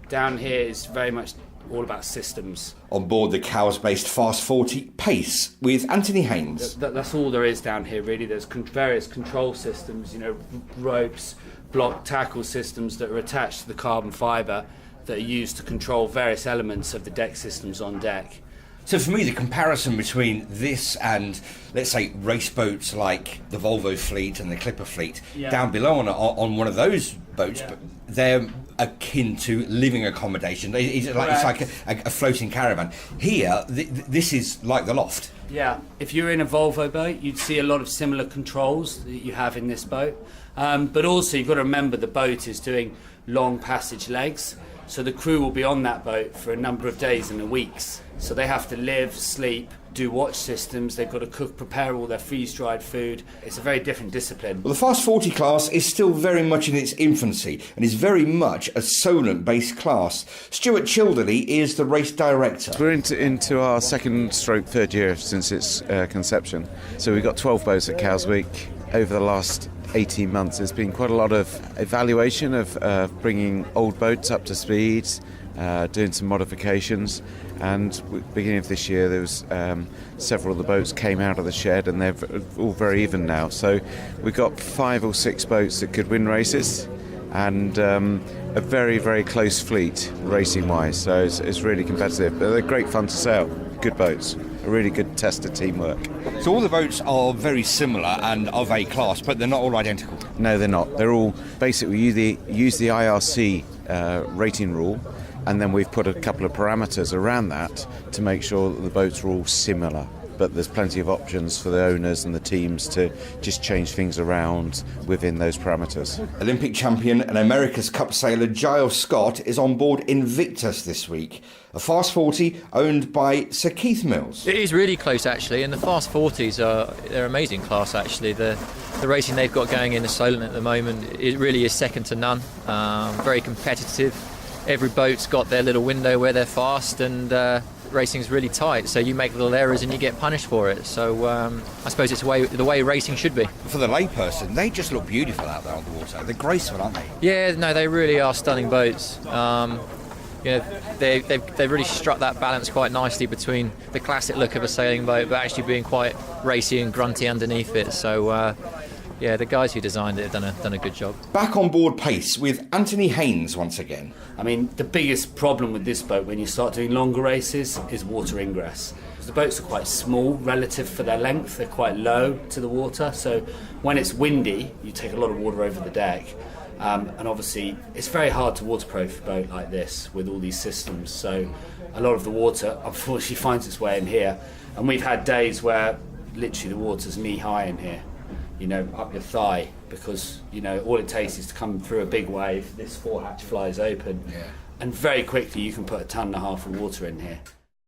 Down here is very much all about systems. On board the Cowes-based Fast40 Pace with Anthony Haynes. That's all there is down here, really. There's various control systems, ropes, block tackle systems that are attached to the carbon fibre that are used to control various elements of the deck systems on deck. So for me, the comparison between this and, let's say, race boats like the Volvo fleet and the Clipper fleet, down below on one of those boats, but they're akin to living accommodation. It's like a floating caravan. Here, this is like the loft. Yeah, if you're in a Volvo boat, you'd see a lot of similar controls that you have in this boat. But also, you've got to remember the boat is doing long passage legs. So the crew will be on that boat for a number of days and weeks. So they have to live, sleep, do watch systems. They've got to cook, prepare all their freeze-dried food. It's a very different discipline. Well, the Fast40 class is still very much in its infancy and is very much a Solent-based class. Stuart Childerley is the race director. We're into our third year since its conception. So we've got 12 boats at Cowes Week. Over the last 18 months, there's been quite a lot of evaluation of bringing old boats up to speed, doing some modifications, and beginning of this year there was several of the boats came out of the shed and they're all very even now. So we've got 5 or 6 boats that could win races, and a very, very close fleet racing-wise, so it's really competitive. But they're great fun to sail, good boats, a really good test of teamwork. So all the boats are very similar and of a class, but they're not all identical? No, they're not. They're all basically use the IRC rating rule, and then we've put a couple of parameters around that to make sure that the boats are all similar. But there's plenty of options for the owners and the teams to just change things around within those parameters. Olympic champion and America's Cup sailor Giles Scott is on board Invictus this week, a Fast40 owned by Sir Keith Mills. It is really close, actually, and the Fast40s they're amazing class, actually. The racing they've got going in the Solent at the moment, it really is second to none. Very competitive. Every boat's got their little window where they're fast, and racing's really tight, so you make little errors and you get punished for it. So I suppose it's the way racing should be. For the layperson, they just look beautiful out there on the water. They're graceful, aren't they? Yeah, no, they really are stunning boats. They've really struck that balance quite nicely between the classic look of a sailing boat, but actually being quite racy and grunty underneath it. So the guys who designed it have done a good job. Back on board Pace with Anthony Haynes once again. I mean, the biggest problem with this boat when you start doing longer races is water ingress. The boats are quite small relative for their length. They're quite low to the water, so when it's windy, you take a lot of water over the deck. And obviously, it's very hard to waterproof a boat like this with all these systems. So a lot of the water, unfortunately, finds its way in here. And we've had days where literally the water's knee-high in here, up your thigh, because, all it takes is to come through a big wave, this forehatch flies open, and very quickly you can put 1.5 tons of water in here.